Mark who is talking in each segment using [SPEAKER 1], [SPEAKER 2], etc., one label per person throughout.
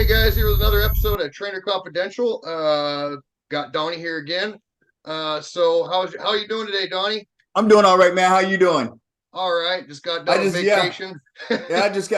[SPEAKER 1] guys, here with another episode of Trainer Confidential. Got Donnie here again. How are you doing today, Donnie?
[SPEAKER 2] I'm doing all right, man. How you doing?
[SPEAKER 1] All right, just got
[SPEAKER 2] I
[SPEAKER 1] done with
[SPEAKER 2] just yeah.
[SPEAKER 1] vacation.
[SPEAKER 2] Yeah, I just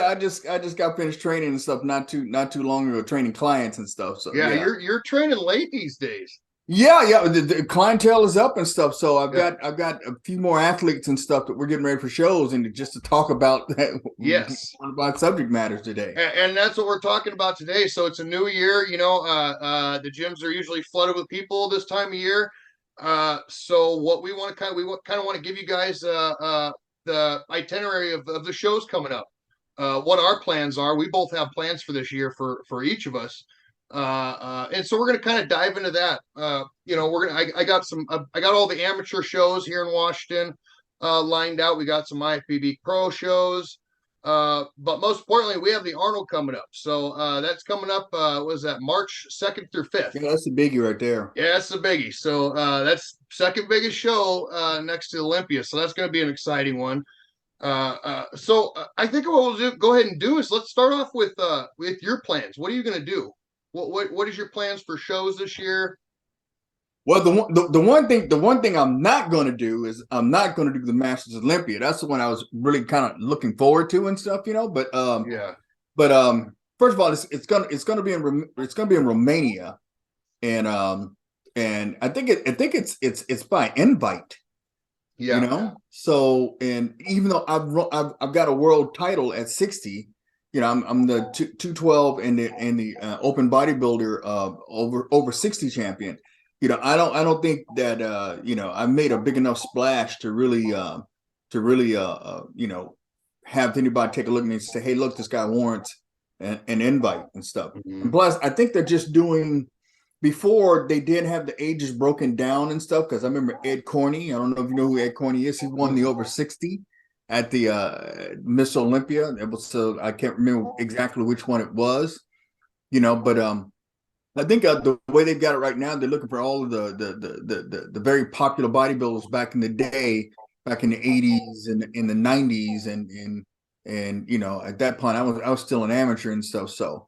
[SPEAKER 2] got finished training and stuff not too long ago, training clients and stuff. So
[SPEAKER 1] Yeah,
[SPEAKER 2] yeah.
[SPEAKER 1] you're training late these days.
[SPEAKER 2] Yeah. The clientele is up and stuff. So I've
[SPEAKER 1] Yeah.
[SPEAKER 2] got a few more athletes and stuff that we're getting ready for shows and just to talk about that
[SPEAKER 1] Yes.
[SPEAKER 2] about subject matters today.
[SPEAKER 1] And that's what we're talking about today. So it's a new year. The gyms are usually flooded with people this time of year. So what we want to kind of want to give you guys the itinerary of the shows coming up. What our plans are. We both have plans for this year for each of us. And so we're going to kind of dive into that. I got all the amateur shows here in Washington lined out. We got some IFBB pro shows. But most importantly, we have the Arnold coming up. So that's coming up. Was that March 2nd through 5th?
[SPEAKER 2] Yeah, that's a biggie right there.
[SPEAKER 1] Yeah, that's the biggie. So that's second biggest show next to Olympia. So that's going to be an exciting one. I think what we'll go ahead and do is let's start off with your plans. What are you going to do? What is your plans for shows this year?
[SPEAKER 2] Well, the one thing I'm not going to do is I'm not going to do the Masters Olympia. That's the one I was really kind of looking forward to and stuff, you know. But
[SPEAKER 1] Yeah.
[SPEAKER 2] First of all, it's gonna be in Romania, and I think it's by invite.
[SPEAKER 1] Yeah.
[SPEAKER 2] You know. So, and even though I've got a world title at 60, you know, I'm the 212 and the open bodybuilder over 60 champion. You know, I don't think that you know, I made a big enough splash to really you know, have anybody take a look at me and say, hey, look, this guy warrants an invite and stuff.
[SPEAKER 1] Mm-hmm.
[SPEAKER 2] And plus, I think they're just doing, before they did have the ages broken down and stuff, because I remember Ed Corney. I don't know if you know who Ed Corney is. He won the over 60 at the Miss Olympia. It was, I can't remember exactly which one it was, you know, but I think the way they've got it right now, they're looking for all of the very popular bodybuilders back in the day, back in the 80s and in the 90s, and you know, at that point I was still an amateur and stuff. So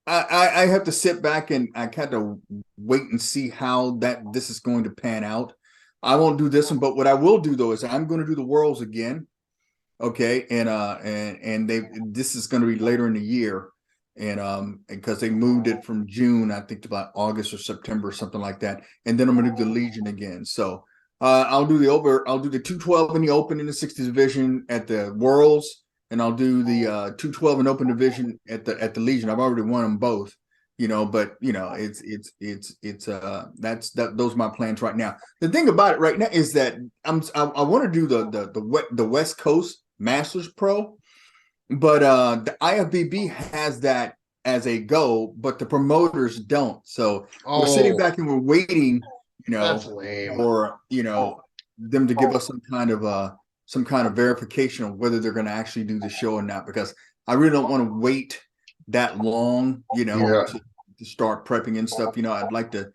[SPEAKER 2] I have to sit back and I kind of wait and see how this is going to pan out. I won't do this one, but what I will do though is I'm going to do the Worlds again. Okay, and this is going to be later in the year. And because they moved it from June, I think, to about August or September or something like that, and then I'm going to do the Legion again. So I'll do the 212 in the open in the 60 division at the Worlds, and I'll do the 212 and open division at the Legion. I've already won them both, you know, but you know, those are my plans right now. The thing about it right now is that I want to do the West Coast Masters Pro. But the IFBB has that as a go, but the promoters don't. So we're sitting back and we're waiting, you know, for, you know, them to give us some kind of verification of whether they're going to actually do the show or not. Because I really don't want to wait that long, you know, to start prepping and stuff. You know, I'd like to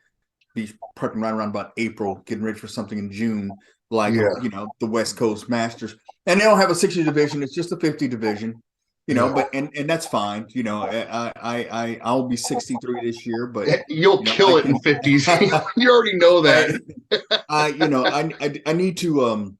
[SPEAKER 2] be prepping right around about April, getting ready for something in June, like you know, the West Coast Masters. And they don't have a 60 division; it's just a 50 division, you know. But and that's fine, you know. I'll be 63 this year, but
[SPEAKER 1] you'll kill it in 50s. You already know that.
[SPEAKER 2] You know, I need to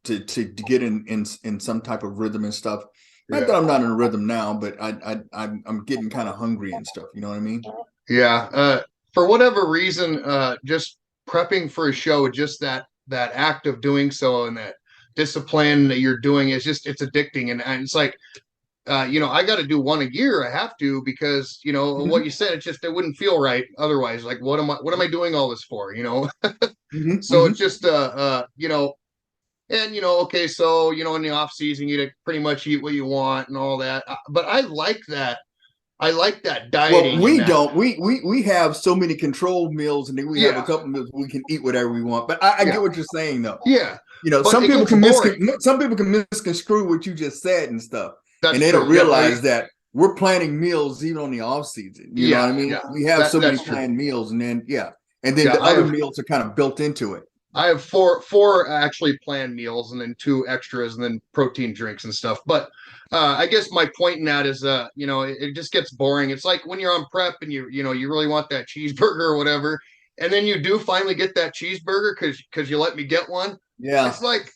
[SPEAKER 2] to get in some type of rhythm and stuff. Not that I'm not in a rhythm now, but I'm getting kind of hungry and stuff. You know what I mean?
[SPEAKER 1] Yeah. For whatever reason, just prepping for a show, just that act of doing so and that discipline that you're doing is just, it's addicting. And it's like, you know, I got to do one a year. I have to, because, you know, what you said, it wouldn't feel right otherwise. Like, what am I doing all this for? You know? So it's just, you know, and, you know, okay, so, you know, in the off season, you pretty much eat what you want and all that. But I like that. I like that dieting.
[SPEAKER 2] Well, we don't. We have so many controlled meals, and then we have a couple meals we can eat whatever we want. But I get what you're saying, though.
[SPEAKER 1] Yeah.
[SPEAKER 2] You know, some people can misconstrue what you just said and stuff, and they don't realize that we're planning meals even on the off season. You know what I mean? We have so many planned meals, and then the other meals are kind of built into it.
[SPEAKER 1] I have four actually planned meals and then two extras and then protein drinks and stuff. But I guess my point in that is it just gets boring. It's like when you're on prep and you really want that cheeseburger or whatever, and then you do finally get that cheeseburger because you let me get one.
[SPEAKER 2] Yeah.
[SPEAKER 1] It's like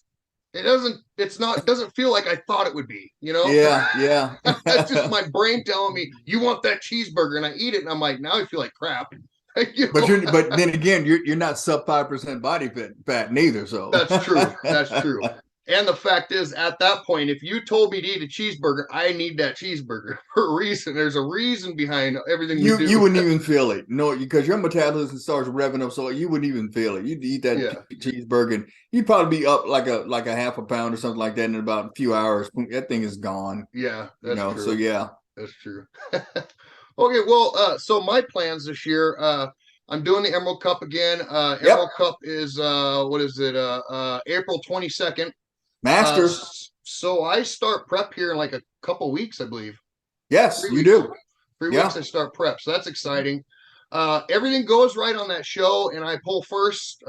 [SPEAKER 1] it doesn't feel like I thought it would be,
[SPEAKER 2] Yeah. Yeah.
[SPEAKER 1] That's just my brain telling me you want that cheeseburger, and I eat it and I'm like, now I feel like crap.
[SPEAKER 2] But then again, you're not sub 5% body fat neither. So
[SPEAKER 1] That's true. That's true. And the fact is, at that point, if you told me to eat a cheeseburger, I need that cheeseburger for a reason. There's a reason behind everything we
[SPEAKER 2] you
[SPEAKER 1] do.
[SPEAKER 2] wouldn't even feel it. No, because your metabolism starts revving up, so you wouldn't even feel it. You'd eat that
[SPEAKER 1] Yeah.
[SPEAKER 2] cheeseburger, and you'd probably be up like a half a pound or something like that in about a few hours. That thing is gone.
[SPEAKER 1] Yeah, that's
[SPEAKER 2] So
[SPEAKER 1] true.
[SPEAKER 2] yeah.
[SPEAKER 1] That's true. Okay, well, so my plans this year, I'm doing the Emerald Cup again.
[SPEAKER 2] Yep.
[SPEAKER 1] Emerald Cup is what is it? April 22nd.
[SPEAKER 2] Masters.
[SPEAKER 1] So I start prep here in like a couple weeks, I believe.
[SPEAKER 2] Yes,
[SPEAKER 1] Three
[SPEAKER 2] you
[SPEAKER 1] weeks.
[SPEAKER 2] do.
[SPEAKER 1] 3 weeks
[SPEAKER 2] Yeah.
[SPEAKER 1] I start prep, so that's exciting. Everything goes right on that show, and I pull first,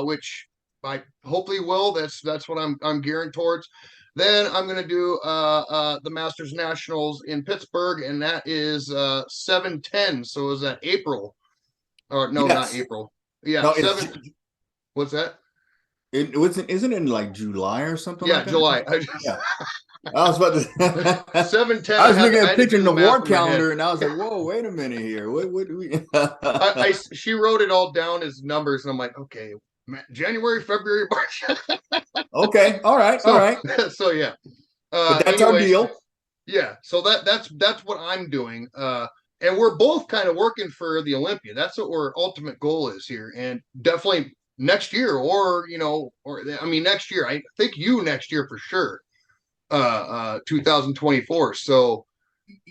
[SPEAKER 1] which I hopefully will. That's what I'm gearing towards. Then I'm gonna do the Masters Nationals in Pittsburgh, and that is 7/10. So is that April? Or no, not
[SPEAKER 2] Yes.
[SPEAKER 1] April. Yeah,
[SPEAKER 2] No, it's
[SPEAKER 1] 7. What's that?
[SPEAKER 2] it wasn't. Isn't it in like July or something
[SPEAKER 1] Yeah,
[SPEAKER 2] like that?
[SPEAKER 1] July.
[SPEAKER 2] Yeah. I was about to.
[SPEAKER 1] 7/10.
[SPEAKER 2] I was looking
[SPEAKER 1] I
[SPEAKER 2] at a
[SPEAKER 1] had to
[SPEAKER 2] picture
[SPEAKER 1] do
[SPEAKER 2] in
[SPEAKER 1] the
[SPEAKER 2] the
[SPEAKER 1] math
[SPEAKER 2] war
[SPEAKER 1] in my head.
[SPEAKER 2] calendar, and I was like, "Whoa, wait a minute here. What do we?"
[SPEAKER 1] She wrote it all down as numbers, and I'm like, okay, January, February, March.
[SPEAKER 2] Okay, all right, all
[SPEAKER 1] so
[SPEAKER 2] right.
[SPEAKER 1] so yeah.
[SPEAKER 2] But that's our
[SPEAKER 1] Anyways,
[SPEAKER 2] deal.
[SPEAKER 1] yeah. So that's what I'm doing. And we're both kind of working for the Olympia. That's what our ultimate goal is here, and definitely next year, or I mean next year. I think you next year for sure. 2024. So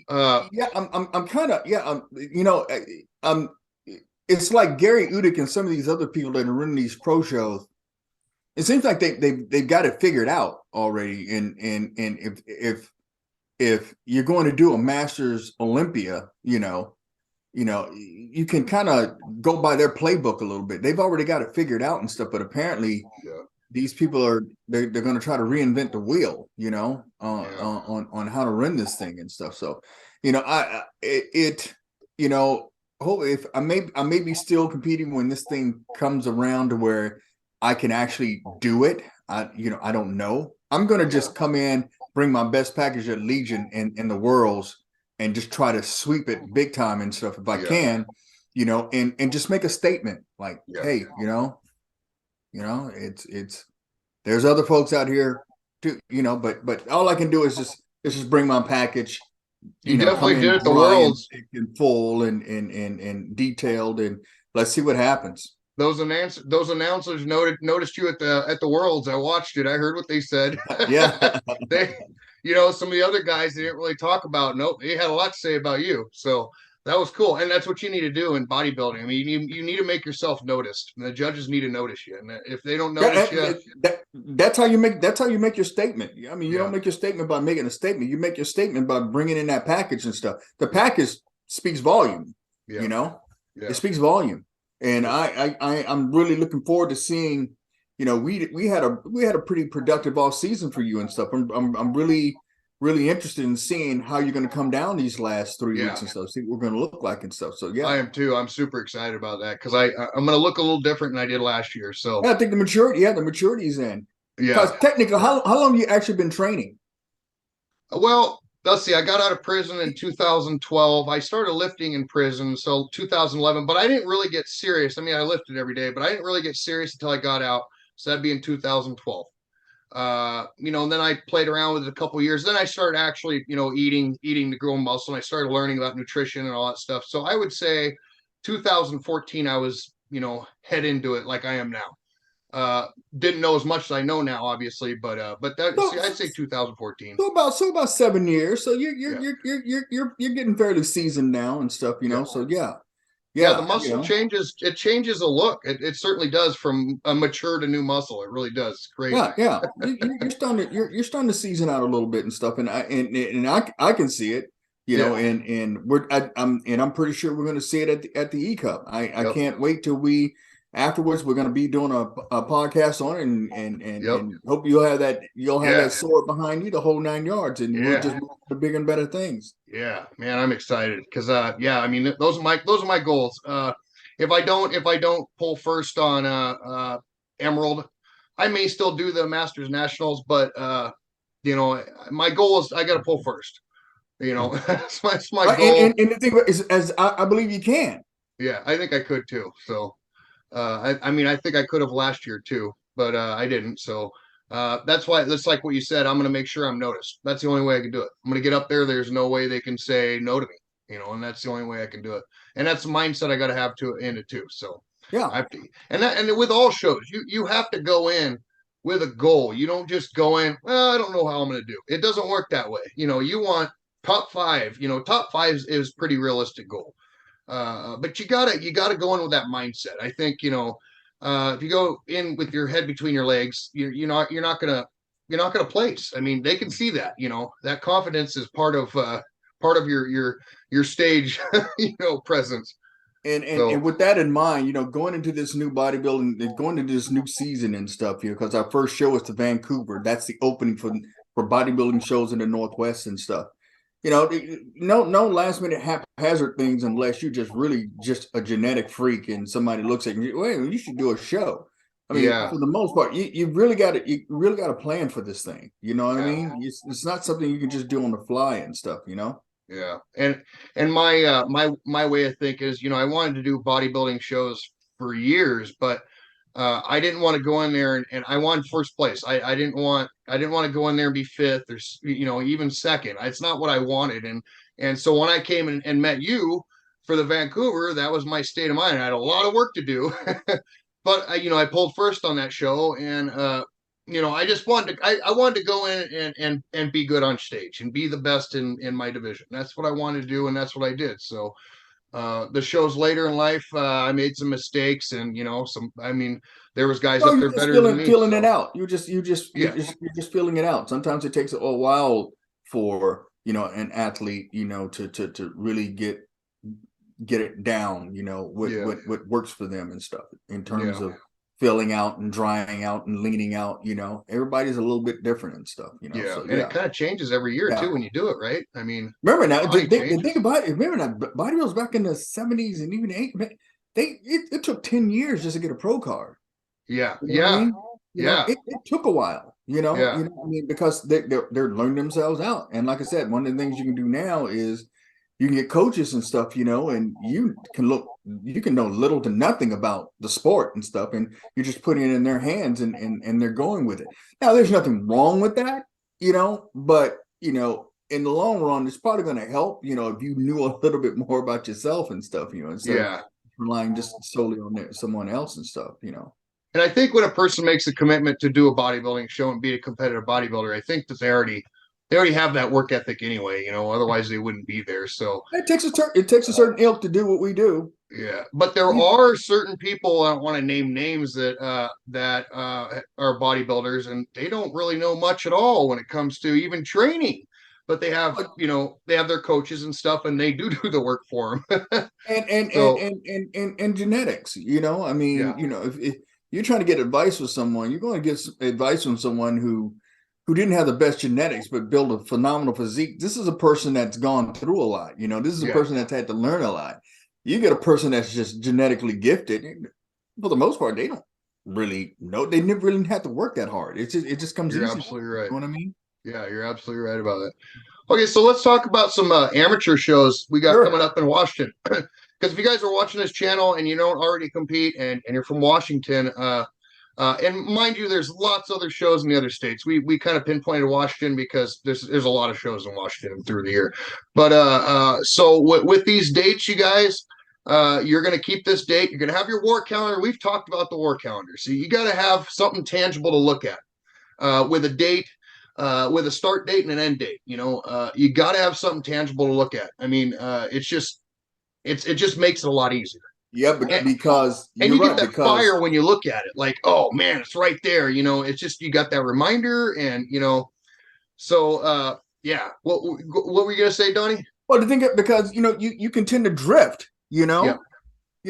[SPEAKER 2] Yeah, I'm kind of yeah. It's like Gary Udick and some of these other people that are running these pro shows. It seems like they've got it figured out already. And if you're going to do a Masters Olympia, you can kind of go by their playbook a little bit. They've already got it figured out and stuff, but apparently
[SPEAKER 1] yeah,
[SPEAKER 2] these people they're going to try to reinvent the wheel,
[SPEAKER 1] yeah,
[SPEAKER 2] on how to run this thing and stuff. So, you know, hope if I may be still competing when this thing comes around to where I can actually do it. I don't know. I'm going to
[SPEAKER 1] yeah,
[SPEAKER 2] just come in, bring my best package at Legion and the Worlds, and just try to sweep it big time and stuff if I
[SPEAKER 1] yeah,
[SPEAKER 2] can, and just make a statement like,
[SPEAKER 1] yeah.
[SPEAKER 2] hey, it's there's other folks out here too, but all I can do is just bring my package,
[SPEAKER 1] You
[SPEAKER 2] come
[SPEAKER 1] definitely did
[SPEAKER 2] in
[SPEAKER 1] at the
[SPEAKER 2] dry and
[SPEAKER 1] Worlds.
[SPEAKER 2] thick and full and detailed, and let's see what happens.
[SPEAKER 1] Those announcers noticed you at the Worlds. I watched it. I heard what they said.
[SPEAKER 2] Yeah.
[SPEAKER 1] They, some of the other guys they didn't really talk about. Nope, they had a lot to say about you. So that was cool, and that's what you need to do in bodybuilding. I mean, you need to make yourself noticed. And the judges need to notice you, and if they don't notice you,
[SPEAKER 2] That's how you make your statement. I mean, you don't
[SPEAKER 1] yeah,
[SPEAKER 2] make your statement by making a statement. You make your statement by bringing in that package and stuff. The package speaks volume.
[SPEAKER 1] yeah,
[SPEAKER 2] You know, it
[SPEAKER 1] yeah,
[SPEAKER 2] speaks volume, and
[SPEAKER 1] yeah,
[SPEAKER 2] I'm really looking forward to seeing. We had a pretty productive off season for you and stuff. I'm really interested in seeing how you're going to come down these last 3 weeks
[SPEAKER 1] yeah.
[SPEAKER 2] and stuff. See what we're going to look like and stuff. So yeah.
[SPEAKER 1] I am too. I'm super excited about that because I'm going to look a little different than I did last year. So
[SPEAKER 2] Yeah, I think the maturity is in. Because
[SPEAKER 1] yeah.
[SPEAKER 2] technically, how long you actually been training?
[SPEAKER 1] Well, let's see. I got out of prison in 2012. I started lifting in prison, so 2011. But I didn't really get serious. I mean, I lifted every day, but I didn't really get serious until I got out. So that'd be in 2012. And then I played around with it a couple years. Then I started actually, eating to grow muscle. And I started learning about nutrition and all that stuff. So I would say 2014, I was, head into it like I am now. Didn't know as much as I know now, obviously, but
[SPEAKER 2] So,
[SPEAKER 1] I'd say 2014.
[SPEAKER 2] so about 7 years. So you're you're
[SPEAKER 1] Yeah,
[SPEAKER 2] you're you're you're you're you're getting fairly seasoned now and stuff.
[SPEAKER 1] yeah,
[SPEAKER 2] So yeah,
[SPEAKER 1] yeah. The
[SPEAKER 2] yeah.
[SPEAKER 1] muscle changes. It changes a look. It certainly does from a mature to new muscle. It really does. It's crazy.
[SPEAKER 2] Yeah. You're starting to season out a little bit and stuff, and I can see it.
[SPEAKER 1] Yeah.
[SPEAKER 2] And I'm pretty sure we're going to see it at the E Cup. I
[SPEAKER 1] Yep.
[SPEAKER 2] can't wait till we afterwards we're going to be doing a podcast on it,
[SPEAKER 1] Yep.
[SPEAKER 2] and hope you'll have
[SPEAKER 1] Yeah.
[SPEAKER 2] that sword behind you, the whole 9 yards, and we'll
[SPEAKER 1] Yeah.
[SPEAKER 2] just move to bigger and better things.
[SPEAKER 1] Yeah, man, I'm excited because yeah, I mean those are my goals. If I don't pull first on Emerald, I may still do the Masters Nationals, but you know, my goal is I got to pull first. You know, that's my goal.
[SPEAKER 2] And the thing is, as I believe you can.
[SPEAKER 1] Yeah, I think I could too. So I mean, I think I could have last year too, but I didn't. So that's why that's like what you said. I'm going to make sure I'm noticed. That's the only way I can do it. I'm going to get up there. There's no way they can say no to me, you know, and that's the only way I can do it. And that's the mindset I got to have to in it too. So I
[SPEAKER 2] Yeah.
[SPEAKER 1] have to, and with all shows, you have to go in with a goal. You don't just go in. Well, I don't know how I'm going to do. It doesn't work that way. You know, you want top five. You know, top five is pretty realistic goal. But you gotta go in with that mindset. I think if you go in with your head between your legs, you're not gonna place. I mean, they can see that. You know that confidence is part of your stage presence.
[SPEAKER 2] And
[SPEAKER 1] So
[SPEAKER 2] with that in mind, going into this new bodybuilding, going into this new season and stuff, because our first show is to Vancouver. That's the opening for bodybuilding shows in the Northwest and stuff. No last minute haphazard things unless you're just really just a genetic freak and somebody looks at you, well, you should do a show. I mean,
[SPEAKER 1] yeah,
[SPEAKER 2] for the most part, you really got to plan for this thing. You know what I
[SPEAKER 1] yeah.
[SPEAKER 2] mean? It's not something you can just do on the fly and stuff.
[SPEAKER 1] Yeah, and my way of thinking is, I wanted to do bodybuilding shows for years, but I didn't want to go in there and I wanted first place. I didn't want to go in there and be fifth or even second. It's not what I wanted. And so when I came and met you for the Vancouver, that was my state of mind. I had a lot of work to do, but I pulled first on that show, and I just I wanted to go in and be good on stage and be the best in my division. That's what I wanted to do, and that's what I did. So the shows later in life, I made some mistakes, and I mean, there was guys
[SPEAKER 2] No,
[SPEAKER 1] up
[SPEAKER 2] you're
[SPEAKER 1] there
[SPEAKER 2] just
[SPEAKER 1] better than me.
[SPEAKER 2] feeling it
[SPEAKER 1] So
[SPEAKER 2] out.
[SPEAKER 1] yeah,
[SPEAKER 2] You're just feeling it out. Sometimes it takes a while for an athlete to really get it down.
[SPEAKER 1] yeah,
[SPEAKER 2] What works for them and stuff in terms
[SPEAKER 1] yeah,
[SPEAKER 2] of filling out and drying out and leaning out. Everybody's a little bit different and stuff.
[SPEAKER 1] yeah,
[SPEAKER 2] So
[SPEAKER 1] and it
[SPEAKER 2] yeah,
[SPEAKER 1] kind of changes every year
[SPEAKER 2] yeah.
[SPEAKER 1] too when you do it, right? I mean,
[SPEAKER 2] Remember now,
[SPEAKER 1] body
[SPEAKER 2] the thing
[SPEAKER 1] changes.
[SPEAKER 2] about it, remember now, bodybuilders back in the '70s and even eight, it took 10 years just to get a pro card.
[SPEAKER 1] Yeah,
[SPEAKER 2] You know what I
[SPEAKER 1] yeah,
[SPEAKER 2] mean?
[SPEAKER 1] yeah,
[SPEAKER 2] It took a while,
[SPEAKER 1] yeah,
[SPEAKER 2] I mean, because they're learning themselves out. And like I said, one of the things you can do now is you can get coaches and stuff, and you can know little to nothing about the sport and stuff, and you're just putting it in their hands and they're going with it. Now, there's nothing wrong with that, but in the long run, it's probably going to help, if you knew a little bit more about yourself and stuff, instead of
[SPEAKER 1] yeah.
[SPEAKER 2] relying just solely on someone else and stuff.
[SPEAKER 1] And I think when a person makes a commitment to do a bodybuilding show and be a competitive bodybuilder, I think that they already have that work ethic anyway. Otherwise they wouldn't be there. So
[SPEAKER 2] It takes a certain ilk to do what we do.
[SPEAKER 1] yeah, but there
[SPEAKER 2] Yeah.
[SPEAKER 1] are certain people, I don't want to name names, are bodybuilders, and they don't really know much at all when it comes to even training. But they have their coaches and stuff, and they do the work for them. So
[SPEAKER 2] And genetics, I mean,
[SPEAKER 1] yeah,
[SPEAKER 2] if you're trying to get advice with someone, you're going to get advice from someone who didn't have the best genetics but built a phenomenal physique. This is a person that's gone through a lot. This is a
[SPEAKER 1] yeah,
[SPEAKER 2] person that's had to learn a lot. You get a person that's just genetically gifted. For the most part, they don't really know. They never really have to work that hard. It just comes
[SPEAKER 1] you're
[SPEAKER 2] easy.
[SPEAKER 1] absolutely right.
[SPEAKER 2] You know what I mean?
[SPEAKER 1] Yeah, you're absolutely right about it. Okay, so let's talk about some amateur shows we got coming
[SPEAKER 2] Sure.
[SPEAKER 1] up in Washington. Because if you guys are watching this channel and you don't already compete and you're from Washington, and mind you, there's lots of other shows in the other states. We kind of pinpointed Washington because there's a lot of shows in Washington through the year. But so with these dates, you guys, you're going to keep this date. You're going to have your war calendar. We've talked about the war calendar, so you got to have something tangible to look at with a date. With a start date and an end date, you got to have something tangible to look at. I mean, it just makes it a lot easier.
[SPEAKER 2] Yeah,
[SPEAKER 1] And,
[SPEAKER 2] because
[SPEAKER 1] and
[SPEAKER 2] you're
[SPEAKER 1] you get
[SPEAKER 2] right.
[SPEAKER 1] that
[SPEAKER 2] Because
[SPEAKER 1] fire when you look at it, like, oh man, it's right there. It's just you got that reminder, and so yeah. What were you gonna say, Donnie?
[SPEAKER 2] well, the thing because you can tend to drift.
[SPEAKER 1] Yeah,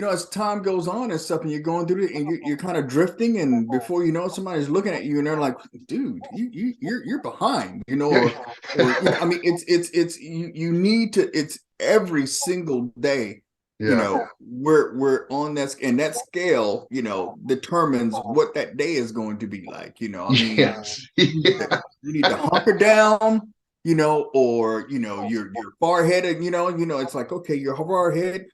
[SPEAKER 2] as time goes on and stuff, and you're going through it, and you're kind of drifting, and before you know it, somebody's looking at you, and they're like, "Dude, you're behind," I mean, it's you need to. It's every single day.
[SPEAKER 1] Yeah.
[SPEAKER 2] We're on that, and that scale, determines what that day is going to be like. I mean,
[SPEAKER 1] Yes.
[SPEAKER 2] you need to hunker down, or you're far headed, it's like, okay, you're far ahead.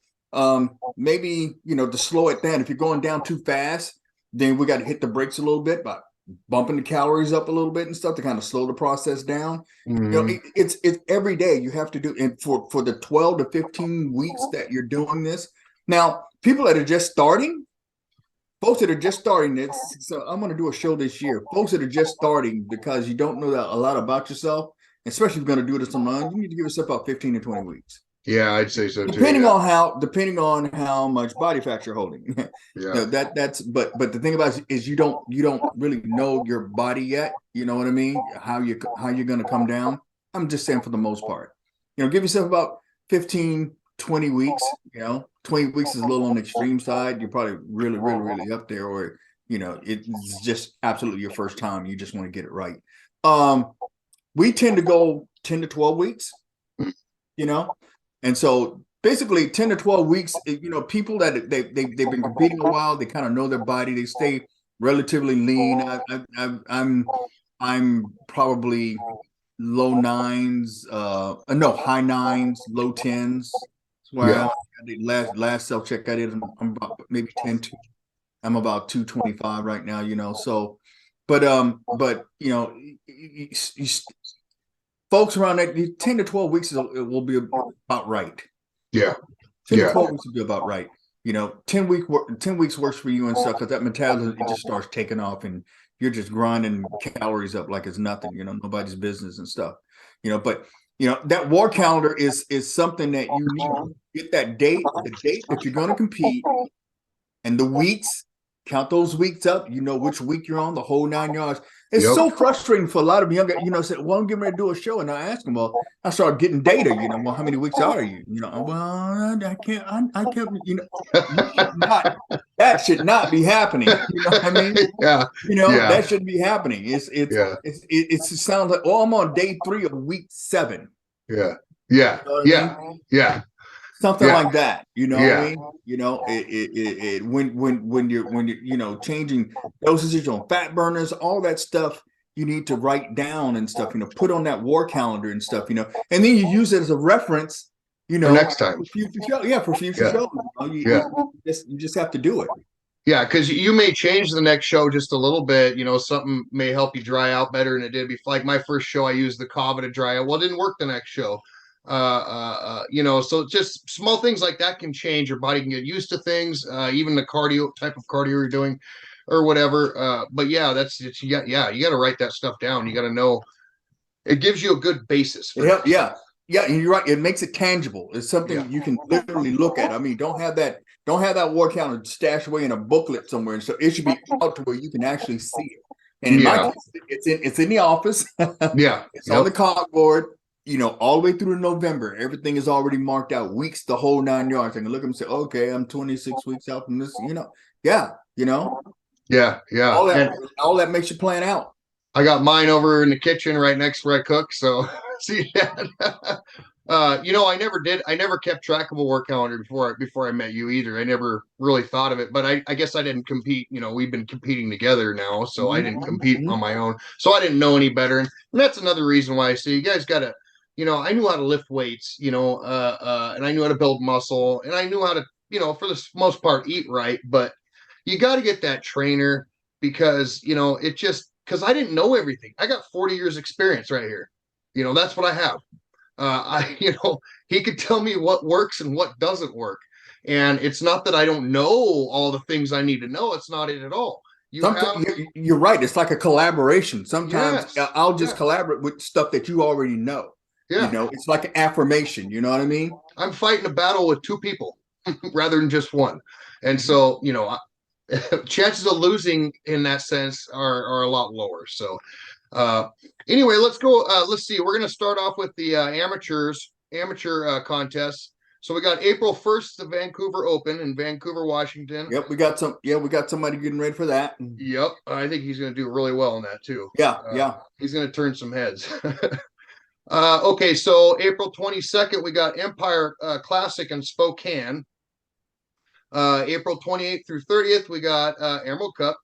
[SPEAKER 2] Maybe, to slow it down. If you're going down too fast, then we got to hit the brakes a little bit by bumping the calories up a little bit and stuff to kind of slow the process down.
[SPEAKER 1] Mhm.
[SPEAKER 2] It's every day you have to do, and for the 12 to 15 weeks that you're doing this. Now, people that are just starting, folks that are just starting this, so I'm going to do a show this year. Folks that are just starting because you don't know that a lot about yourself, especially if you're going to do this online, you need to give yourself about 15 to 20 weeks.
[SPEAKER 1] Yeah, I'd say so too.
[SPEAKER 2] Depending
[SPEAKER 1] Yeah.
[SPEAKER 2] on how much body fat you're holding.
[SPEAKER 1] Yeah.
[SPEAKER 2] That's but the thing about it is you don't really know your body yet. You know what I mean? How you're going to come down. I'm just saying for the most part. Give yourself about 15, 20 weeks. 20 weeks is a little on the extreme side. You're probably really, really, really up there, or it's just absolutely your first time. You just want to get it right. We tend to go 10 to 12 weeks, you know, and so basically 10 to 12 weeks, people that they've been competing a while, they kind of know their body, they stay relatively lean. I'm probably low nines, no, high nines, low tens. That's where
[SPEAKER 1] Yeah.
[SPEAKER 2] I did last self check I did. I'm about maybe 10 to, I'm about 225 right now, so but folks around that 10 to 12 weeks will be about right.
[SPEAKER 1] Yeah.
[SPEAKER 2] 10 to
[SPEAKER 1] Yeah.
[SPEAKER 2] 12 weeks will be about right. 10 weeks works for you and stuff because that metabolism, it just starts taking off and you're just grinding calories up like it's nothing, nobody's business and stuff. But that war calendar is something that you need to get the date that you're going to compete, and the weeks, count those weeks up. You know which week you're on, the whole 9 yards. It's
[SPEAKER 1] Yep.
[SPEAKER 2] so frustrating for a lot of younger, said, well, I'm getting ready to do a show. And I ask them, well, I start getting data, well, how many weeks are you? Well, I can't, I can't, you should not, that should not be happening. You know what I mean?
[SPEAKER 1] Yeah. Yeah.
[SPEAKER 2] That shouldn't be happening.
[SPEAKER 1] Yeah.
[SPEAKER 2] It sounds like, oh, I'm on day 3 of week 7.
[SPEAKER 1] Yeah. Yeah.
[SPEAKER 2] You know what I
[SPEAKER 1] Yeah.
[SPEAKER 2] mean?
[SPEAKER 1] Yeah.
[SPEAKER 2] Something
[SPEAKER 1] Yeah.
[SPEAKER 2] like that, you know what I
[SPEAKER 1] Yeah.
[SPEAKER 2] mean? When you're changing dosages on fat burners, all that stuff you need to write down and stuff, put on that war calendar and stuff, and then you use it as a reference,
[SPEAKER 1] For next time.
[SPEAKER 2] for future show. Yeah, for future
[SPEAKER 1] Yeah.
[SPEAKER 2] shows.
[SPEAKER 1] Yeah.
[SPEAKER 2] You just have to do it.
[SPEAKER 1] Yeah, because you may change the next show just a little bit. Something may help you dry out better than it did before. Like my first show, I used the kava to dry out. Well, it didn't work the next show. So just small things like that can change. Your body can get used to things, even the type of cardio you're doing, or whatever. But yeah, yeah. You got to write that stuff down. You got to know. It gives you a good basis for
[SPEAKER 2] Yeah,
[SPEAKER 1] next time.
[SPEAKER 2] yeah, and you're right. It makes it tangible. It's
[SPEAKER 1] Yeah.
[SPEAKER 2] something you can literally look at. I mean, don't have that war calendar stashed away in a booklet somewhere. So it should be out to where you can actually see it. And in my
[SPEAKER 1] Yeah.
[SPEAKER 2] case, it's in the office.
[SPEAKER 1] Yeah.
[SPEAKER 2] It's on
[SPEAKER 1] Yep.
[SPEAKER 2] the cardboard. All the way through to November. Everything is already marked out. Weeks, the whole 9 yards. I can look at them and say, okay, I'm 26 weeks out from this. Yeah,
[SPEAKER 1] Yeah. Yeah.
[SPEAKER 2] all that
[SPEAKER 1] And
[SPEAKER 2] all that makes you plan out.
[SPEAKER 1] I got mine over in the kitchen right next where I cook. So see that. I never kept track of a work calendar before I met you either. I never really thought of it, but I guess I didn't compete. We've been competing together now, so I didn't compete
[SPEAKER 2] Mm-hmm.
[SPEAKER 1] on my own. So I didn't know any better. And that's another reason why I say you guys gotta, I knew how to lift weights, and I knew how to build muscle, and I knew how to, for the most part, eat right. But you got to get that trainer because, it just, because I didn't know everything. I got 40 years experience right here. That's what I have. He could tell me what works and what doesn't work. And it's not that I don't know all the things I need to know. It's not it at all. You
[SPEAKER 2] Sometimes
[SPEAKER 1] have,
[SPEAKER 2] you're right. It's like a collaboration. Sometimes
[SPEAKER 1] yes,
[SPEAKER 2] I'll just
[SPEAKER 1] yeah,
[SPEAKER 2] collaborate with stuff that you already know.
[SPEAKER 1] yeah.
[SPEAKER 2] It's like an affirmation. You know what I mean?
[SPEAKER 1] I'm fighting a battle with two people rather than just one. And so, chances of losing in that sense are a lot lower. So, uh, anyway, let's go. Let's see. We're going to start off with the amateur contest. So we got April 1st, the Vancouver Open in Vancouver, Washington.
[SPEAKER 2] Yep, we got some. Yeah, we got somebody getting ready for that.
[SPEAKER 1] Yep, I think he's going to do really well in that too.
[SPEAKER 2] Yeah, yeah.
[SPEAKER 1] He's going to turn some heads. Okay, so April 22nd, we got Empire Classic in Spokane. April 28th through 30th, we got Emerald Cup.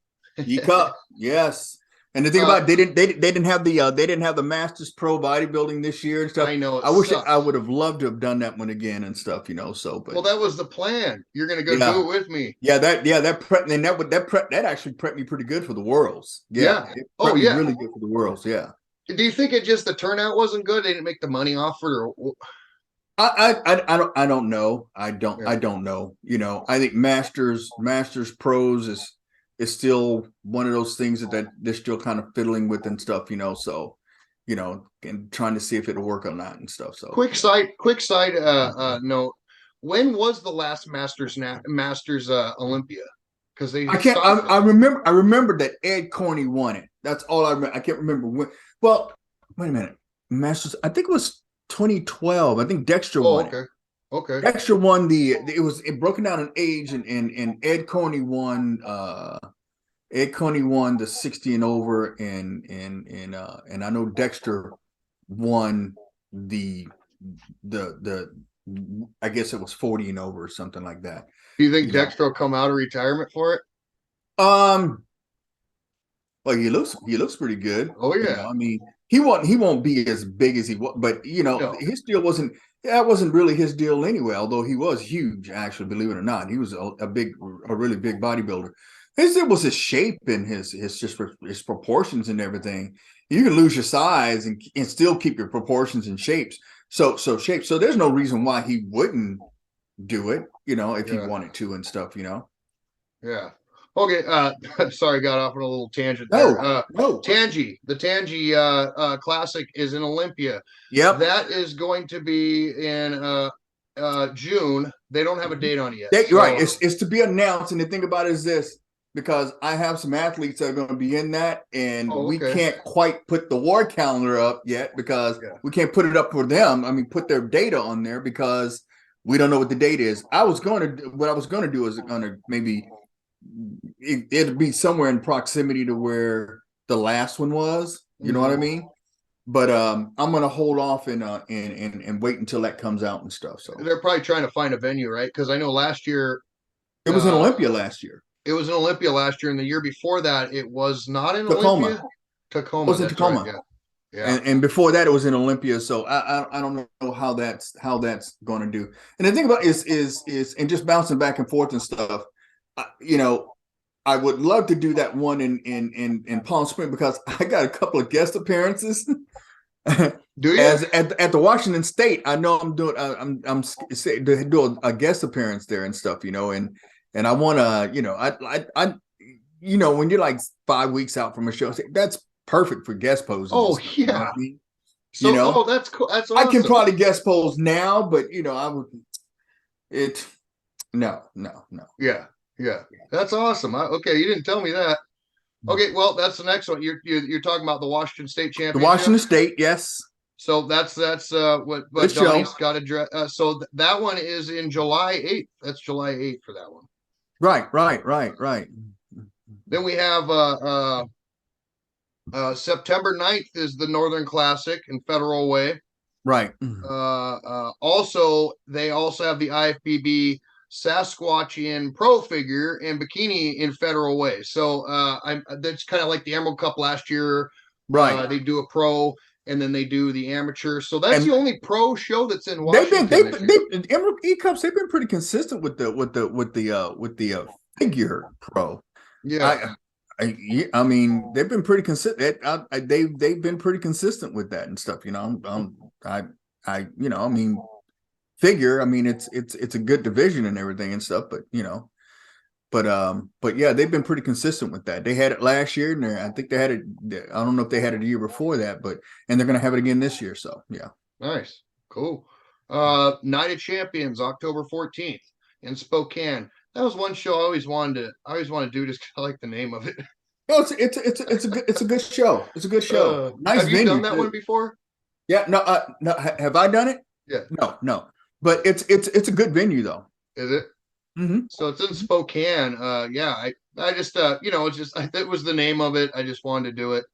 [SPEAKER 2] E Cup, yes. And the thing about it, they didn't have the Masters Pro Bodybuilding this year and stuff.
[SPEAKER 1] I know.
[SPEAKER 2] I wish I would have loved to have done that one again and stuff, you know. So, but
[SPEAKER 1] well, that was the plan. You're going to go do it with me.
[SPEAKER 2] That actually prepped me pretty good for the Worlds. Yeah.
[SPEAKER 1] Oh yeah,
[SPEAKER 2] really good for the Worlds. Yeah.
[SPEAKER 1] Do you think it just the turnout wasn't good? They didn't make the money off it, or
[SPEAKER 2] I don't know. I don't know. You know, I think Masters Pros is still one of those things that they're still kind of fiddling with and stuff, you know. So, you know, and trying to see if it'll work or not and stuff. So
[SPEAKER 1] quick side note. When was the last Masters Olympia? Because
[SPEAKER 2] I remember that Ed Corney won it. That's all I remember. I can't remember when. Well, wait a minute. Masters, I think it was 2012. I think Dexter won it.
[SPEAKER 1] Okay.
[SPEAKER 2] Dexter won it broken down in age, and Ed Corney won the 60 and over, and I know Dexter won the I guess it was 40 and over or something like that.
[SPEAKER 1] Do you think Dexter will come out of retirement for it?
[SPEAKER 2] Well, he looks pretty good.
[SPEAKER 1] Oh yeah.
[SPEAKER 2] You know, I mean, he won't be as big as he was, but you know, his deal wasn't really his deal anyway. Although he was huge, actually, believe it or not, he was a really big bodybuilder. It was his shape and his proportions and everything. You can lose your size and still keep your proportions and shapes. So there's no reason why he wouldn't do it, you know, if he wanted to and stuff, you know.
[SPEAKER 1] Yeah. Okay. Sorry, got off on a little tangent there.
[SPEAKER 2] No.
[SPEAKER 1] The Tangi Classic is in Olympia.
[SPEAKER 2] Yep.
[SPEAKER 1] That is going to be in June. They don't have a date on it yet.
[SPEAKER 2] Right. It's to be announced. And the thing about it is this, because I have some athletes that are going to be in that, and we can't quite put the war calendar up yet because we can't put it up for them. I mean, put their data on there because we don't know what the date is. What I was going to do is going to maybe it'd be somewhere in proximity to where the last one was. You know what I mean? But I'm going to hold off and wait until that comes out and stuff. So
[SPEAKER 1] they're probably trying to find a venue, right? Because I know last year
[SPEAKER 2] it was in Olympia last year.
[SPEAKER 1] It was in Olympia last year, and the year before that, it was not in
[SPEAKER 2] Tacoma.
[SPEAKER 1] Olympia. Tacoma.
[SPEAKER 2] It was in Tacoma.
[SPEAKER 1] Right, yeah.
[SPEAKER 2] And before that, it was in Olympia. So I don't know how that's going to do. And the thing about it is and just bouncing back and forth and stuff. You know, I would love to do that one in Palm Springs because I got a couple of guest appearances.
[SPEAKER 1] Do you?
[SPEAKER 2] At the Washington State? I know I'm doing a guest appearance there and stuff. You know, and I want to, you know, I you know, when you're like 5 weeks out from a show, that's perfect for guest poses.
[SPEAKER 1] Oh yeah.
[SPEAKER 2] You know what I mean?
[SPEAKER 1] So,
[SPEAKER 2] you know,
[SPEAKER 1] that's cool. That's awesome.
[SPEAKER 2] I can probably guest pose now, but you know, I would. No.
[SPEAKER 1] Yeah. That's awesome. Okay, you didn't tell me that. Okay, well, that's the next one. You're talking about the Washington State Championship.
[SPEAKER 2] The Washington State, yes.
[SPEAKER 1] So that's what Donnie's got to address. So that one is in July 8th. That's July 8th for that one.
[SPEAKER 2] Right.
[SPEAKER 1] Then we have September 9th is the Northern Classic in Federal Way.
[SPEAKER 2] Right.
[SPEAKER 1] Also, they also have the IFBB Sasquatchian Pro Figure and Bikini in Federal Way. So that's kind of like the Emerald Cup last year.
[SPEAKER 2] Right.
[SPEAKER 1] They do a pro and then they do the amateur. So that's the only pro show that's in Washington.
[SPEAKER 2] They've Emerald E Cups. They've been pretty consistent with the figure pro.
[SPEAKER 1] Yeah.
[SPEAKER 2] I mean, they've been pretty consistent. They've been pretty consistent with that and stuff. You know, you know, I mean, figure. I mean, it's a good division and everything and stuff. But you know, but yeah, they've been pretty consistent with that. They had it last year, and I think they had it. I don't know if they had it a year before that, and they're going to have it again this year. So yeah,
[SPEAKER 1] nice, cool. Night of Champions, October 14th in Spokane. That was one show I always wanted to do just because I like the name of it.
[SPEAKER 2] No, it's a good show. It's a good show. Nice
[SPEAKER 1] have you
[SPEAKER 2] venue
[SPEAKER 1] done that
[SPEAKER 2] too.
[SPEAKER 1] one before?
[SPEAKER 2] Yeah, no. Have I done it?
[SPEAKER 1] Yeah.
[SPEAKER 2] No. but it's a good venue though.
[SPEAKER 1] Is it?
[SPEAKER 2] Mm-hmm.
[SPEAKER 1] So it's in Spokane. Yeah, I just it's just it was the name of it. I just wanted to do it.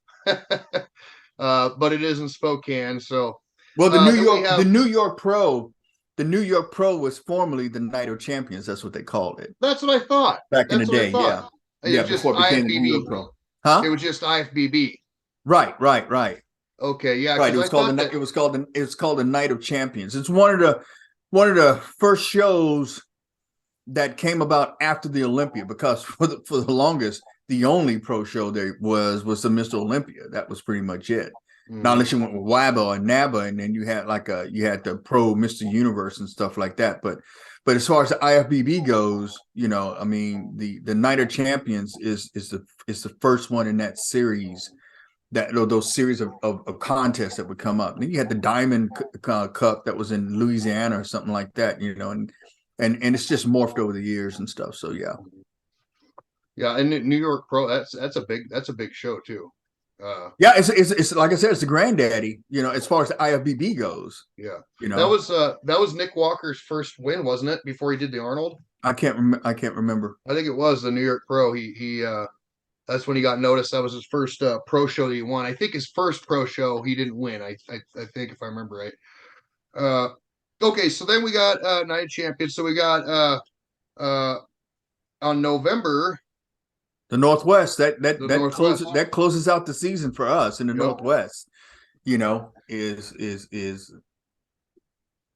[SPEAKER 1] But it is in Spokane. So
[SPEAKER 2] Well,
[SPEAKER 1] then we have
[SPEAKER 2] The New York Pro was formerly the Night of Champions. That's what they called it
[SPEAKER 1] that's what I thought.
[SPEAKER 2] back in the
[SPEAKER 1] That's what I
[SPEAKER 2] day.
[SPEAKER 1] thought.
[SPEAKER 2] Yeah,
[SPEAKER 1] It
[SPEAKER 2] yeah,
[SPEAKER 1] was just
[SPEAKER 2] before it became the New York
[SPEAKER 1] IFBB.
[SPEAKER 2] Pro.
[SPEAKER 1] It
[SPEAKER 2] Huh?
[SPEAKER 1] was just IFBB.
[SPEAKER 2] Right.
[SPEAKER 1] Okay, yeah,
[SPEAKER 2] Right.
[SPEAKER 1] because I thought that.
[SPEAKER 2] It was called the Night of Champions. It's one of the first shows that came about after the Olympia, because for the longest, the only pro show there was the Mr. Olympia. That was pretty much it. Now,
[SPEAKER 1] Mhm.
[SPEAKER 2] unless you went with WABA or NABA, and then you had the pro Mr. Universe and stuff like that. But as far as the IFBB goes, I mean, the Night of Champions is the first one in that series, that those series of contests that would come up. And then you had the Diamond Cup that was in Louisiana or something like that, and it's just morphed over the years and stuff. So yeah,
[SPEAKER 1] Yeah, and New York Pro. That's a big show too. Uh,
[SPEAKER 2] yeah, it's like I said, it's the granddaddy, as far as the IFBB goes.
[SPEAKER 1] yeah,
[SPEAKER 2] You know,
[SPEAKER 1] that was Nick Walker's first win, wasn't it? Before he did the Arnold.
[SPEAKER 2] I can't remember.
[SPEAKER 1] I think it was the New York Pro. He that's when he got noticed. That was his first pro show that he won. I think his first pro show he didn't win. I think if I remember right. Uh, okay, so then we got Night of Champions. So we got uh on November
[SPEAKER 2] The Northwest,
[SPEAKER 1] the Northwest.
[SPEAKER 2] that closes out the season for us in the
[SPEAKER 1] Yep.
[SPEAKER 2] Northwest. Is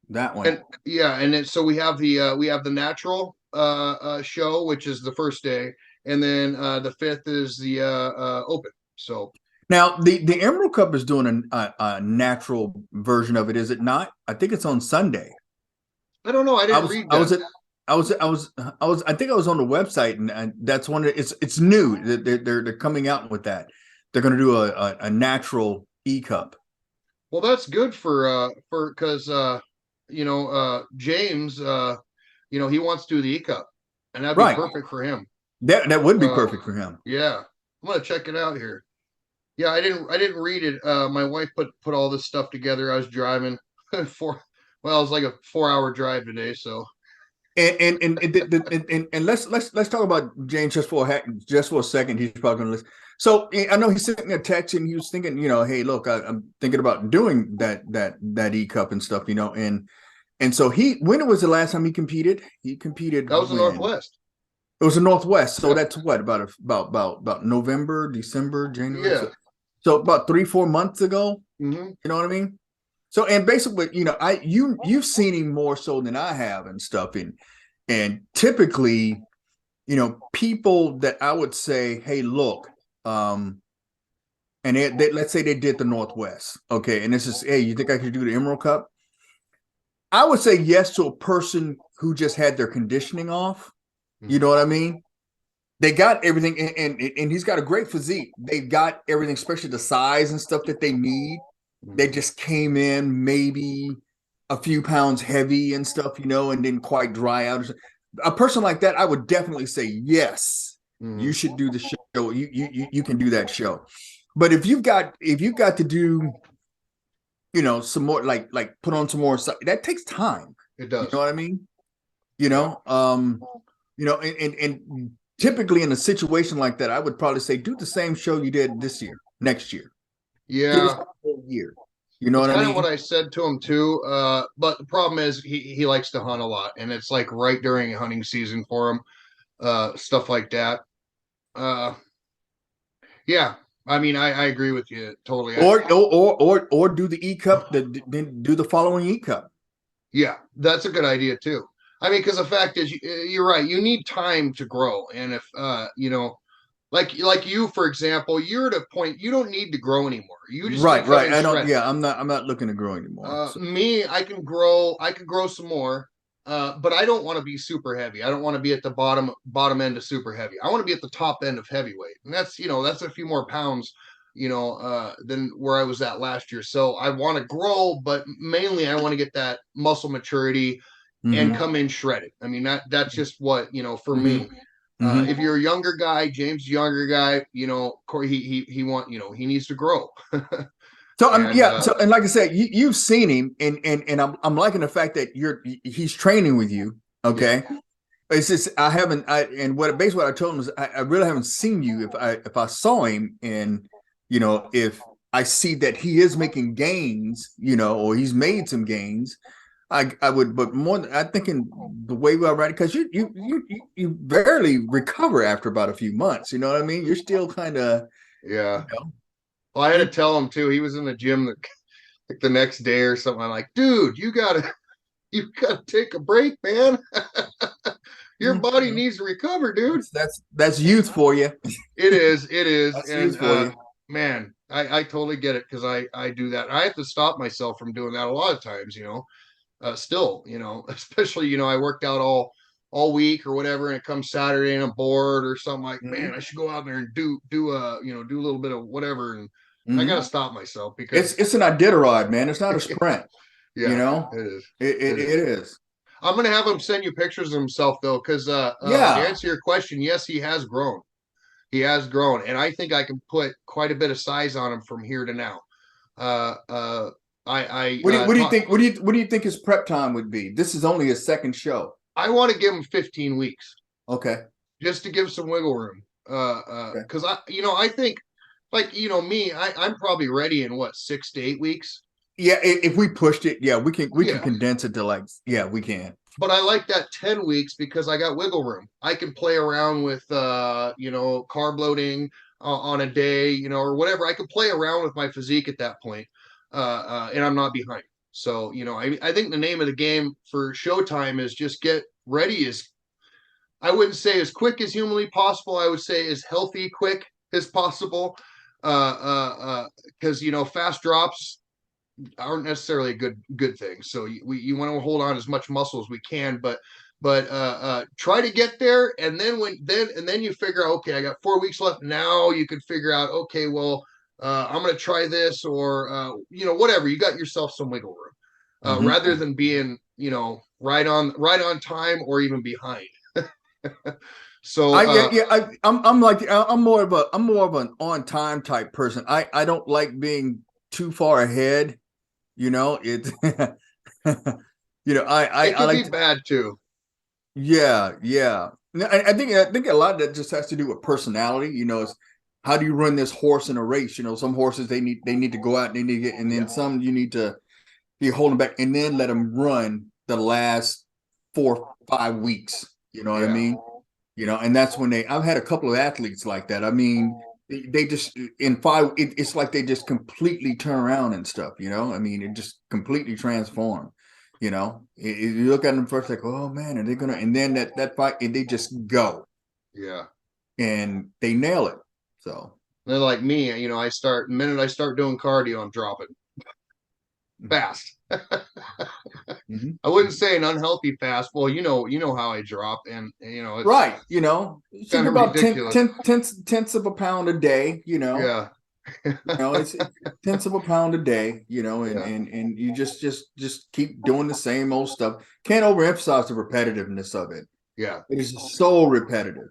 [SPEAKER 2] that one?
[SPEAKER 1] And yeah, and then so we have the natural show, which is the first day, and then the fifth is the open. So
[SPEAKER 2] Now the Emerald Cup is doing a natural version of it, is it not? I think it's on Sunday.
[SPEAKER 1] I don't know. I
[SPEAKER 2] I
[SPEAKER 1] didn't
[SPEAKER 2] was
[SPEAKER 1] read
[SPEAKER 2] I was
[SPEAKER 1] that.
[SPEAKER 2] at I think I was on the website, and that's one of it's new. They're coming out with that. They're going to do a natural E Cup.
[SPEAKER 1] Well, that's good for because James he wants to do the E Cup, and that'd be
[SPEAKER 2] Right.
[SPEAKER 1] perfect for him.
[SPEAKER 2] That would be
[SPEAKER 1] Uh,
[SPEAKER 2] perfect for him.
[SPEAKER 1] yeah, I'm gonna check it out here. Yeah, I didn't read it. My wife put all this stuff together. I was driving for well, it was like a 4 hour drive today. So
[SPEAKER 2] And let's talk about James just for a second. He's probably going to listen. So I know he sent me a text, and he was thinking, hey, look, I'm thinking about doing that E Cup and stuff, and so when was the last time he competed? He competed
[SPEAKER 1] that was the
[SPEAKER 2] when?
[SPEAKER 1] Northwest.
[SPEAKER 2] It was the Northwest. So
[SPEAKER 1] Yep.
[SPEAKER 2] that's what, about November, December, January.
[SPEAKER 1] Yeah.
[SPEAKER 2] So about 3-4 months ago.
[SPEAKER 1] Hmm.
[SPEAKER 2] You know what I mean? So, and basically, you've seen him more so than I have and stuff, and typically, people that I would say, hey, look, and let's say they did the Northwest, okay, and this is, hey, you think I could do the Emerald Cup? I would say yes to a person who just had their conditioning off. You know what I mean? They got everything, and he's got a great physique. They've got everything, especially the size and stuff that they need. They just came in maybe a few pounds heavy and stuff, and didn't quite dry out. A person like that, I would definitely say yes. You should do the show. You can do that show. But if you've got to do, some more, like put on some more, that takes time.
[SPEAKER 1] It
[SPEAKER 2] You
[SPEAKER 1] does.
[SPEAKER 2] know what I mean?
[SPEAKER 1] Yeah.
[SPEAKER 2] And typically in a situation like that, I would probably say do the same show you did next year. Do this
[SPEAKER 1] Yeah.
[SPEAKER 2] whole year. You know
[SPEAKER 1] It's
[SPEAKER 2] what I
[SPEAKER 1] kind of
[SPEAKER 2] mean?
[SPEAKER 1] what I said to him too. But the problem is he likes to hunt a lot, and it's like right during hunting season for him. Stuff like that. Uh, yeah. I mean, I agree with you totally.
[SPEAKER 2] Or do the E Cup, then do the following E Cup.
[SPEAKER 1] Yeah, that's a good idea too. I mean, because the fact is, you're right. You need time to grow, and if like you, for example, you're at a point you don't need to grow anymore. You just need to come
[SPEAKER 2] Right.
[SPEAKER 1] in
[SPEAKER 2] I don't.
[SPEAKER 1] shredded.
[SPEAKER 2] Yeah, I'm not looking to grow anymore. So.
[SPEAKER 1] Me, I can grow some more, but I don't want to be super heavy. I don't want to be at the bottom end of super heavy. I want to be at the top end of heavyweight, and that's a few more pounds, than where I was at last year. So I want to grow, but mainly I want to get that muscle maturity and
[SPEAKER 2] Mm-hmm.
[SPEAKER 1] come in shredded. I mean that's just what for
[SPEAKER 2] Mm-hmm.
[SPEAKER 1] me.
[SPEAKER 2] Mm-hmm.
[SPEAKER 1] If you're a younger guy, James, younger guy, Corey, he needs to grow.
[SPEAKER 2] So
[SPEAKER 1] And
[SPEAKER 2] yeah, so and like I said, you've seen him, and I'm liking the fact that he's training with you.
[SPEAKER 1] yeah,
[SPEAKER 2] Okay, it's just I haven't and what I told him is I really haven't seen you. If I saw him, and if I see that he is making gains, or he's made some gains, I would, but more I think in the way we are right, because you barely recover after about a few months. You know what I mean? You're still kind of,
[SPEAKER 1] yeah.
[SPEAKER 2] you know,
[SPEAKER 1] Well, I had to
[SPEAKER 2] you
[SPEAKER 1] tell him too. He was in the gym like the next day or something. I'm like, dude, you gotta take a break, man. Your
[SPEAKER 2] you
[SPEAKER 1] body
[SPEAKER 2] know,
[SPEAKER 1] needs to recover, dude.
[SPEAKER 2] that's youth for you.
[SPEAKER 1] It is.
[SPEAKER 2] That's
[SPEAKER 1] And
[SPEAKER 2] youth for you.
[SPEAKER 1] man, I totally get it because I do that. I have to stop myself from doing that a lot of times, still, especially, I worked out all week or whatever, and it comes Saturday and I'm bored or something, like, man, I
[SPEAKER 2] Mm-hmm.
[SPEAKER 1] should go out there and do a little bit of whatever. And I gotta
[SPEAKER 2] Mm-hmm.
[SPEAKER 1] stop myself
[SPEAKER 2] It's
[SPEAKER 1] because
[SPEAKER 2] it's an Iditarod, man. It's not a sprint. You
[SPEAKER 1] yeah,
[SPEAKER 2] know,
[SPEAKER 1] it is.
[SPEAKER 2] it
[SPEAKER 1] It is.
[SPEAKER 2] is.
[SPEAKER 1] I'm gonna have him send you pictures of himself though, because to
[SPEAKER 2] Yeah.
[SPEAKER 1] answer your question, yes, he has grown. He has grown, and I think I can put quite a bit of size on him from here to now. Uh, uh,
[SPEAKER 2] What do you
[SPEAKER 1] talk.
[SPEAKER 2] think? What do you think his prep time would be? This is only his second show.
[SPEAKER 1] I want to give him 15 weeks
[SPEAKER 2] Okay.
[SPEAKER 1] just to give some wiggle room.
[SPEAKER 2] Okay.
[SPEAKER 1] Because I think, like, me, I'm probably ready in what, 6 to 8 weeks.
[SPEAKER 2] Yeah, if we pushed it, yeah, we can
[SPEAKER 1] Yeah,
[SPEAKER 2] condense it to like, yeah, we can.
[SPEAKER 1] but I like that 10 weeks because I got wiggle room. I can play around with carb loading on a day, or whatever. I can play around with my physique at that point, and I'm not behind. So, I think the name of the game for Showtime is just get ready as, I wouldn't say as quick as humanly possible. I would say as healthy quick as possible. Because fast drops aren't necessarily a good thing. So you want to hold on as much muscle as we can, but try to get there, and then you figure out, okay, I got 4 weeks left. Now you can figure out, okay, well, I'm going to try this, or whatever. You got yourself some wiggle room,
[SPEAKER 2] Mm-hmm.
[SPEAKER 1] rather than being right on time or even behind. So
[SPEAKER 2] I'm like I'm more of an on time type person. I don't like being too far ahead. It
[SPEAKER 1] it
[SPEAKER 2] I
[SPEAKER 1] can
[SPEAKER 2] like
[SPEAKER 1] be
[SPEAKER 2] to,
[SPEAKER 1] bad too.
[SPEAKER 2] yeah. No, I think a lot of that just has to do with personality. It's how do you run this horse in a race? Some horses they need to go out and they need to get, and then
[SPEAKER 1] Yeah,
[SPEAKER 2] some you need to be holding back and then let them run the last 4 5 weeks. You know what I
[SPEAKER 1] yeah,
[SPEAKER 2] mean? And that's when I've had a couple of athletes like that. I mean, they just in it's like they just completely turn around and stuff. I mean, it just completely transformed. You look at them first like, oh man, are they gonna? And then that fight, and they just go
[SPEAKER 1] yeah.
[SPEAKER 2] and they nail it. So
[SPEAKER 1] They're like me, the minute I start doing cardio, I'm dropping fast.
[SPEAKER 2] mhm.
[SPEAKER 1] I wouldn't say an unhealthy fast. Well, you know how I drop, and it's
[SPEAKER 2] Right, you should
[SPEAKER 1] kind
[SPEAKER 2] be
[SPEAKER 1] of
[SPEAKER 2] about
[SPEAKER 1] ridiculous.
[SPEAKER 2] tenths of a pound a day.
[SPEAKER 1] Yeah,
[SPEAKER 2] It's tenths of a pound a day, and
[SPEAKER 1] yeah,
[SPEAKER 2] and you just keep doing the same old stuff. Can't overemphasize the repetitiveness of it.
[SPEAKER 1] yeah.
[SPEAKER 2] It is so repetitive,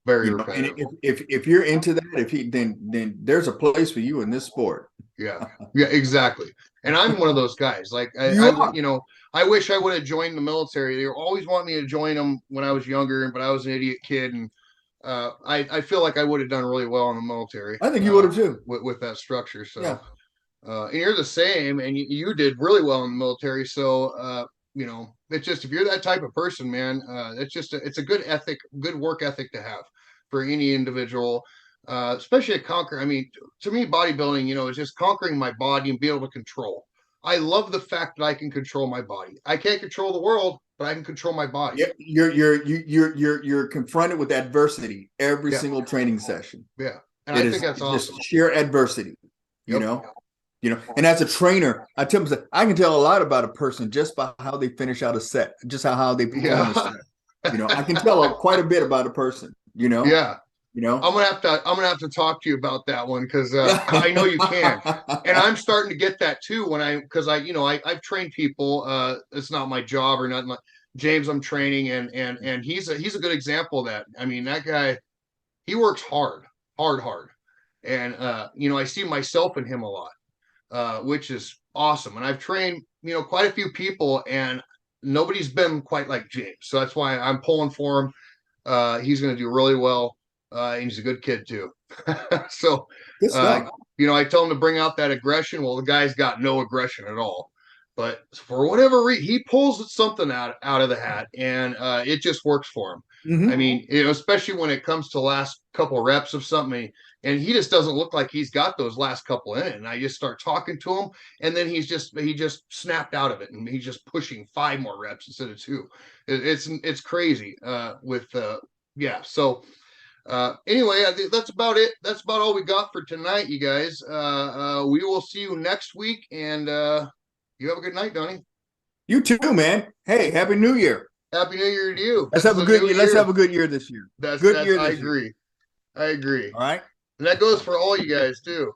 [SPEAKER 1] Very
[SPEAKER 2] and
[SPEAKER 1] repetitive.
[SPEAKER 2] if you're into that, if you then there's a place for you in this sport.
[SPEAKER 1] Yeah, yeah, exactly. And I'm one of those guys. Like I
[SPEAKER 2] You
[SPEAKER 1] would,
[SPEAKER 2] are.
[SPEAKER 1] I wish I would have joined the military. They were always wanting me to join them when I was younger, but I was an idiot kid, and I feel like I would have done really well in the military,
[SPEAKER 2] I think you would have too.
[SPEAKER 1] with that structure.
[SPEAKER 2] Yeah.
[SPEAKER 1] So and you're the same, and you did really well in the military. So it's just, if you're that type of person, man, it's a good ethic, good work ethic to have for any individual, especially a conquer. I mean, to me, bodybuilding, is just conquering my body and be able to control. I love the fact that I can control my body. I can't control the world, but I can control my body.
[SPEAKER 2] Yeah, you're confronted with adversity every
[SPEAKER 1] Yeah,
[SPEAKER 2] single training session.
[SPEAKER 1] yeah, and I
[SPEAKER 2] It
[SPEAKER 1] think
[SPEAKER 2] is
[SPEAKER 1] that's
[SPEAKER 2] just
[SPEAKER 1] awesome.
[SPEAKER 2] sheer adversity, you
[SPEAKER 1] Yep.
[SPEAKER 2] know. And as a trainer, I can tell a lot about a person just by how they finish out a set, just how they perform a
[SPEAKER 1] Yeah.
[SPEAKER 2] set. I can tell quite a bit about a person.
[SPEAKER 1] Yeah.
[SPEAKER 2] You know.
[SPEAKER 1] I'm gonna have to talk to you about that one, because
[SPEAKER 2] Yeah.
[SPEAKER 1] I know you can, and I'm starting to get that too. Because I've trained people. It's not my job or nothing. Like James, I'm training, and he's a good example of that. I mean, that guy, he works hard, hard, hard, and I see myself in him a lot. which is awesome. And I've trained, quite a few people, and nobody's been quite like James. So that's why I'm pulling for him. He's going to do really well. And he's a good kid too. So,
[SPEAKER 2] Good
[SPEAKER 1] uh,
[SPEAKER 2] stuff.
[SPEAKER 1] I tell him to bring out that aggression. Well, the guy's got no aggression at all. But for whatever reason, he pulls something out of the hat, and it just works for him. I
[SPEAKER 2] Mm-hmm.
[SPEAKER 1] mean, especially when it comes to last couple of reps of something, and he just doesn't look like he's got those last couple in it. And I just start talking to him, and then he just snapped out of it, and he's just pushing 5 more reps instead of 2. It's crazy. Yeah. So anyway, I think that's about it. That's about all we got for tonight, you guys. We will see you next week, and you have a good night, Donnie.
[SPEAKER 2] You too, man. Hey, Happy New Year.
[SPEAKER 1] Happy New Year to you.
[SPEAKER 2] Let's
[SPEAKER 1] This is
[SPEAKER 2] have a
[SPEAKER 1] a
[SPEAKER 2] good
[SPEAKER 1] new
[SPEAKER 2] year. Let's
[SPEAKER 1] year.
[SPEAKER 2] have a good year this year.
[SPEAKER 1] That's
[SPEAKER 2] Good
[SPEAKER 1] that's
[SPEAKER 2] year
[SPEAKER 1] I
[SPEAKER 2] this year.
[SPEAKER 1] agree. I agree.
[SPEAKER 2] All right.
[SPEAKER 1] And that goes for all you guys too.